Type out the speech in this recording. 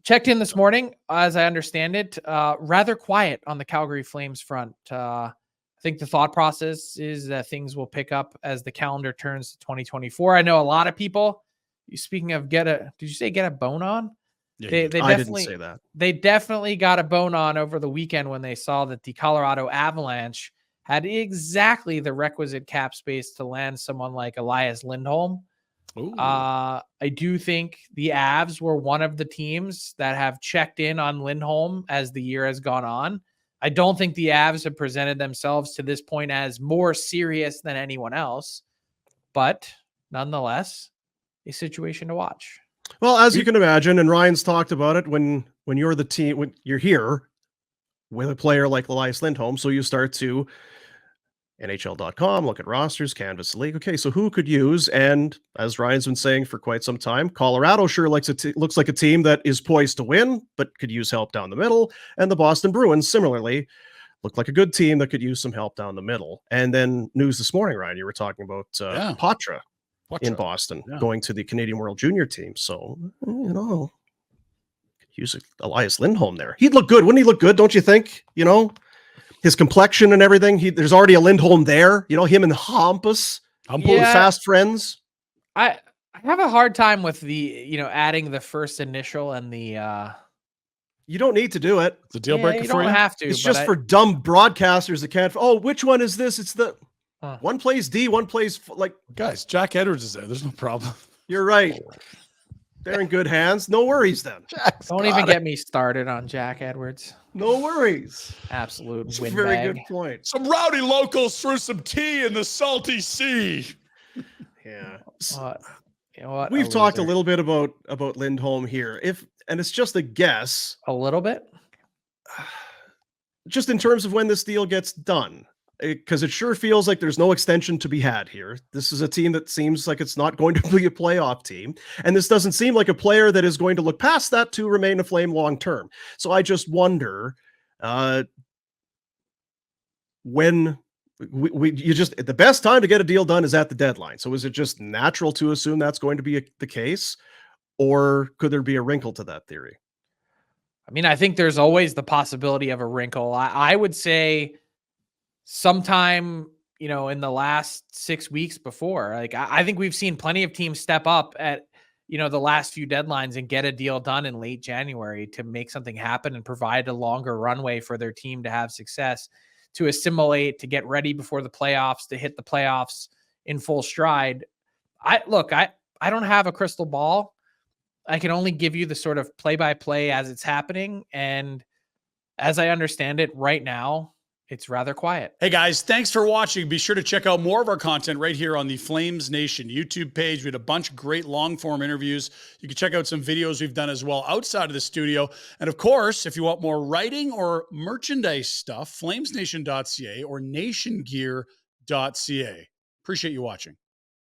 checked in this morning, as I understand it, rather quiet on the Calgary Flames front. I think the thought process is that things will pick up as the calendar turns to 2024. I know a lot of people, speaking of did you say get a bone on? Yeah, They I definitely didn't say that. They definitely got a bone on over the weekend when they saw that the Colorado Avalanche had exactly the requisite cap space to land someone like Elias Lindholm. I do think the Avs were one of the teams that have checked in on Lindholm as the year has gone on. I don't think the Avs have presented themselves to this point as more serious than anyone else, but nonetheless, a situation to watch. Well, as you can imagine, and Ryan's talked about it, when you're the team, when you're here with a player like Elias Lindholm, so you start to NHL.com, look at rosters, canvas the league. Okay, so who could use? And as Ryan's been saying for quite some time, Colorado sure looks like a team that is poised to win, but could use help down the middle. And the Boston Bruins similarly looked like a good team that could use some help down the middle. And then news this morning, Ryan, you were talking about Patra in Boston going to the Canadian World Junior team. So, use Elias Lindholm there. He'd look good. Wouldn't he look good? Don't you think? His complexion and everything. There's already a Lindholm there. Him and Hampus, fast friends. I have a hard time with the, adding the first initial and the, you don't need to do it. It's a deal breaker you for you. Don't have to. It's just for dumb broadcasters that can't. Oh, which one is this? It's the one plays D, one plays guys. Jack Edwards is there. There's no problem. You're right. They're in good hands. No worries then. Don't even get me started on Jack Edwards. No worries. Absolute That's a windbag. very good point. Some rowdy locals threw some tea in the salty sea. Yeah. What We've talked a little bit about Lindholm here. And it's just a guess. A little bit? Just in terms of when this deal gets done. Because it sure feels like there's no extension to be had here. This is a team that seems like it's not going to be a playoff team. And this doesn't seem like a player that is going to look past that to remain a Flame long term. So I just wonder when the best time to get a deal done is at the deadline. So is it just natural to assume that's going to be the case? Or could there be a wrinkle to that theory? I mean, I think there's always the possibility of a wrinkle. I would say sometime, in the last 6 weeks before, I think we've seen plenty of teams step up at, the last few deadlines and get a deal done in late January to make something happen and provide a longer runway for their team to have success, to assimilate, to get ready before the playoffs, to hit the playoffs in full stride. I don't have a crystal ball. I can only give you the sort of play-by-play as it's happening. And as I understand it right now, it's rather quiet. Hey guys, thanks for watching. Be sure to check out more of our content right here on the Flames Nation YouTube page. We had a bunch of great long form interviews. You can check out some videos we've done as well outside of the studio. And of course, if you want more writing or merchandise stuff, flamesnation.ca or nationgear.ca. Appreciate you watching.